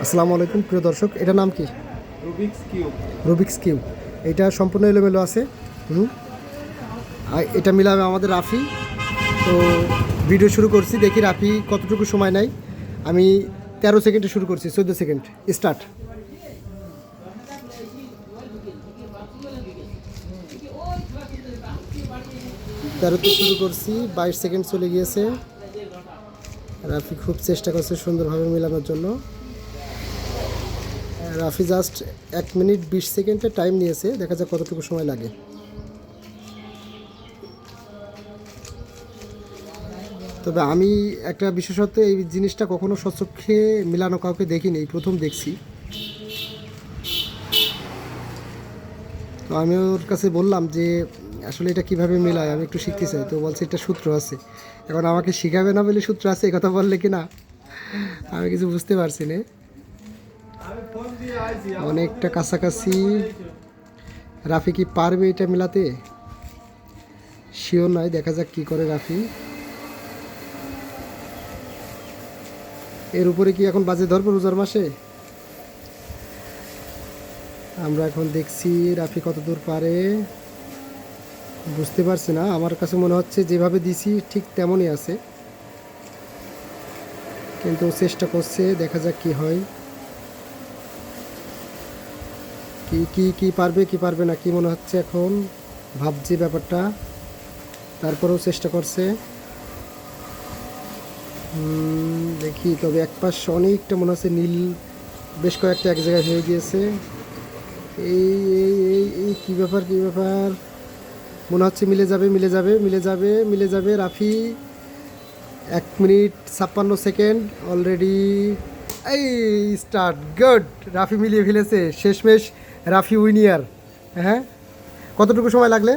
আসসালামু আলাইকুম প্রিয় দর্শক, এটার নাম কি? Rubik's cube. Rubik's cube. এটা সম্পূর্ণ এলোমেলো আছে। আর এটা মিলাবে আমাদের রাফি। তো ভিডিও শুরু করছি, দেখি রাফি কতটুকু সময় নেয়। আমি 13 সেকেন্ডে শুরু করছি, 14 সেকেন্ড স্টার্ট। তেরোতে শুরু করছি, 22 সেকেন্ড চলে গিয়েছে। রাফি খুব চেষ্টা করছে সুন্দরভাবে মেলানোর জন্য। রাফি জাস্ট 1 মিনিট 20 সেকেন্ডে টাইম নিয়েছে, দেখা যাক কতটুকু সময় লাগে। তবে আমি একটা বিশেষত এই জিনিসটা কখনো স্বচক্ষে মিলানো কাউকে দেখিনি, এই প্রথম দেখছি। তো আমি ওর কাছে বললাম যে আসলে এটা কিভাবে মেলায়, আমি একটু শিখতে চাই। তো বলছে এটা সূত্র আছে। এখন আমাকে শিখাবে না বলে সূত্র আছে এই কথা বললে কি না, আমি কিছু বুঝতে পারছি না। অনেকটা কাছাকাছি। রাফি কি পারবে এটা মেলাতে শিওর নয়, দেখা যাক কি করে রাফি। এর উপরে কি এখন বাজে ধরবো রোজার মাসে? আমরা এখন দেখছি রাফি কত দূর পারে, বুঝতে পারছি না। আমার কাছে মনে হচ্ছে যেভাবে দিছি ঠিক তেমনই আছে, কিন্তু চেষ্টা করছে, দেখা যাক কি হয়। কি কি কি পারবে কি পারবে না কি মনে হচ্ছে এখন, ভাবছি ব্যাপারটা। তারপরেও চেষ্টা করছে। দেখি, তবে এক পাশ অনেকটা মনে হচ্ছে নীল, বেশ কয়েকটা এক জায়গায় হয়ে গিয়েছে। এই এই এই এই কী ব্যাপার কী ব্যাপার, মনে হচ্ছে মিলে যাবে মিলে যাবে মিলে যাবে মিলে যাবে। Rafi 1 minute 56 second already. এই স্টার্ট, গুড, রাফি মিলিয়ে ফেলেছে শেষমেশ। রাফি উইনিয়ার। হ্যাঁ, কতটুকু সময় লাগলে?